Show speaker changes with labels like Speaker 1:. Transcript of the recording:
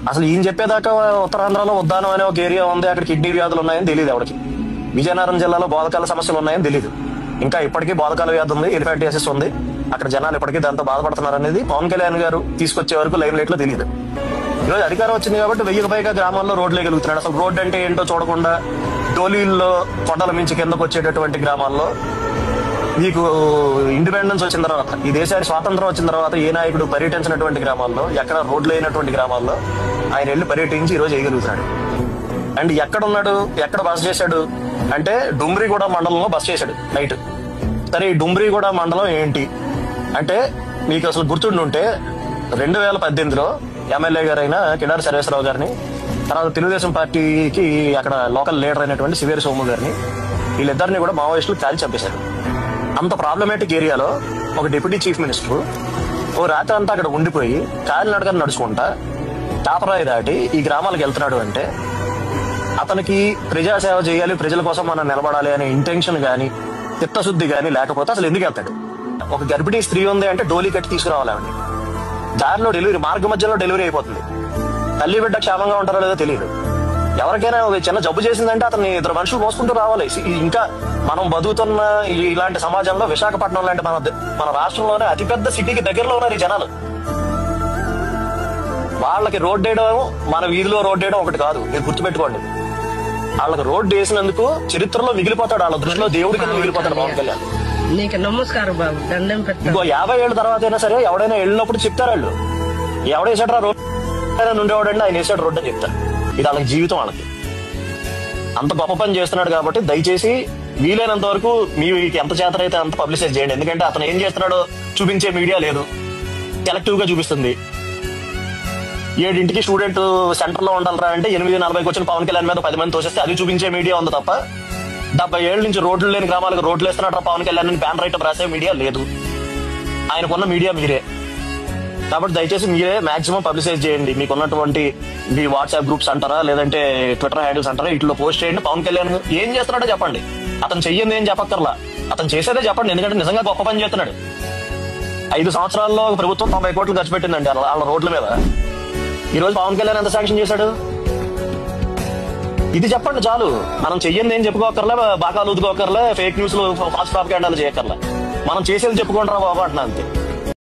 Speaker 1: అసలు ఈయన చెప్పేదాకా ఉత్తరాంధ్రలో ఉద్దానం అనే ఒక ఏరియా ఉంది, అక్కడ కిడ్నీ వ్యాధులు ఉన్నాయని తెలియదు ఎవరికి. విజయనగరం జిల్లాలో బోధకాల సమస్యలు ఉన్నాయని తెలియదు. ఇంకా ఇప్పటికీ బోధకాల వ్యాధి ఉంది, ఎలిఫెంటియాసిస్ ఉంది, అక్కడ జనాలు ఇప్పటికీ దాంతో బాధపడుతున్నారు అనేది పవన్ కళ్యాణ్ గారు తీసుకొచ్చే వరకు లైమ్ లైట్ లో తెలియదు. ఈరోజు అధికారం వచ్చింది కాబట్టి 1000కి పైగా గ్రామాల్లో రోడ్లు వేయగలుగుతున్నాడు. అసలు రోడ్డు అంటే ఏంటో చూడకుండా డోలీల్లో కొండల మించి కిందకు వచ్చేటటువంటి గ్రామాల్లో మీకు ఇండిపెండెన్స్ వచ్చిన తర్వాత, ఈ దేశానికి స్వాతంత్రం వచ్చిన తర్వాత ఏ నాయకుడు పర్యటించినటువంటి గ్రామాల్లో, ఎక్కడ రోడ్లు అయినటువంటి గ్రామాల్లో ఆయన వెళ్ళి పర్యటించి ఈరోజు వేయగలుగుతున్నాడు. అండ్ ఎక్కడున్నాడు, ఎక్కడ బస చేశాడు అంటే డుమ్రిగూడ మండలంలో బస చేశాడు నైట్. సరే ఈ డుమ్రిగూడ మండలం ఏంటి అంటే మీకు అసలు గుర్తుండుంటే 2018లో ఎమ్మెల్యే గారైన కిడారి సర్వేశ్వరరావు గారిని, తర్వాత తెలుగుదేశం పార్టీకి అక్కడ లోకల్ లీడర్ అయినటువంటి శివేరి సోము గారిని, వీళ్ళిద్దరిని కూడా మావోయిస్టులు కాల్చి చంపేశారు. అంత ప్రాబ్లమేటిక్ ఏరియాలో ఒక డిప్యూటీ చీఫ్ మినిస్టర్ ఓ రాత్రి అంతా అక్కడ ఉండిపోయి కాలినడకని నడుచుకుంటా తాపరాయి దాటి ఈ గ్రామాలకు వెళ్తున్నాడు అంటే అతనికి ప్రజాసేవ చేయాలి, ప్రజల కోసం మనం నిలబడాలి అనే ఇంటెన్షన్ గానీ చిత్తశుద్ధి గానీ లేకపోతే అసలు ఎందుకు వెళ్తాడు? ఒక గర్భిణీ స్త్రీ ఉంది అంటే డోలీ కట్టి తీసుకురావాలి ఆవిడ. దారిలో డెలివరీ, మార్గ మధ్యలో డెలివరీ అయిపోతుంది. తల్లి బిడ్డ క్షేమంగా ఉంటారో లేదో తెలియదు. ఎవరికైనా చిన్న జబ్బు చేసిందంటే అతన్ని 2 మనుషులు మోసుకుంటూ రావాలి. ఇంకా మనం బతుకుతున్న ఇలాంటి సమాజంలో విశాఖపట్నం లాంటి మన రాష్ట్రంలోనే అతిపెద్ద సిటీకి దగ్గరలో ఉన్నారు ఈ జనాలు. వాళ్ళకి రోడ్డు వేయడం, మన వీధిలో రోడ్డు వేయడం ఒకటి కాదు, మీరు గుర్తుపెట్టుకోండి. వాళ్ళకి రోడ్డు వేసినందుకు చరిత్రలో మిగిలిపోతాడు, వాళ్ళ దృష్టిలో దేవుడి కింద మిగిలిపోతాడు పవన్ కళ్యాణ్.
Speaker 2: నీకు నమస్కారం బాబు, దండం పెట్టు.
Speaker 1: ఇంకో 50 ఏళ్ళ తర్వాత అయినా సరే ఎవడైనా వెళ్ళినప్పుడు చెప్తారు వాళ్ళు, ఎవడేసాడు రోడ్డు ఉండేవాడండి, ఆయన వేసాడు రోడ్డు అని చెప్తారు. ఇది వాళ్ళకి జీవితం. వాళ్ళకి అంత గొప్ప పని చేస్తున్నాడు కాబట్టి దయచేసి వీలైనంత వరకు మీకు ఎంత చేతనైతే అంత పబ్లిసైజ్ చేయండి. ఎందుకంటే అతను ఏం చేస్తున్నాడో చూపించే మీడియా లేదు, సెలెక్టివ్ గా చూపిస్తుంది. 7ంటికి స్టూడెంట్ సెంటర్ లో ఉండాలరా అంటే 8:40కి వచ్చిన పవన్ కళ్యాణ్ మీద 10 మంది తోసేస్తే అది చూపించే మీడియా ఉంది తప్ప 70 ఏళ్ల నుంచి రోడ్లు లేని గ్రామాలకు రోడ్లు వేస్తున్నాడు పవన్ కళ్యాణ్ అని బ్యాన్ రైట్ రాసే మీడియా లేదు. ఆయనకున్న మీడియా మీరే. కాబట్టి దయచేసి మీరే మాక్సిమం పబ్లిసైజ్ చేయండి. మీకున్నటువంటి మీ వాట్సాప్ గ్రూప్స్ అంటారా, లేదంటే ట్విట్టర్ హ్యాండిల్స్ అంటారా, ఇట్లో పోస్ట్ చేయండి. పవన్ కళ్యాణ్ ఏం చేస్తున్నాడో చెప్పండి. అతను చెయ్యింది ఏం చెప్పక్కర్లా, అతను చేసేదే చెప్పండి. ఎందుకంటే నిజంగా గొప్ప పని చేస్తున్నాడు. 5 సంవత్సరాల్లో ప్రభుత్వం 90 కోట్లు ఖర్చు పెట్టిందండి వాళ్ళ రోడ్ల మీద. ఈ రోజు పవన్ కళ్యాణ్ ఎంత శాంక్షన్ చేశాడు? ఇది చెప్పండి చాలు. మనం చెయ్యింది ఏం చెప్పుకోకర్లే, బాగా ఊదుకోకర్లే, ఫేక్ న్యూస్ లో ఫాస్ట్ ప్రాపగాండాలు చేయక్కర్లే. మనం చేసేది చెప్పుకుంటారా బాబు అంటున్నా అంతే.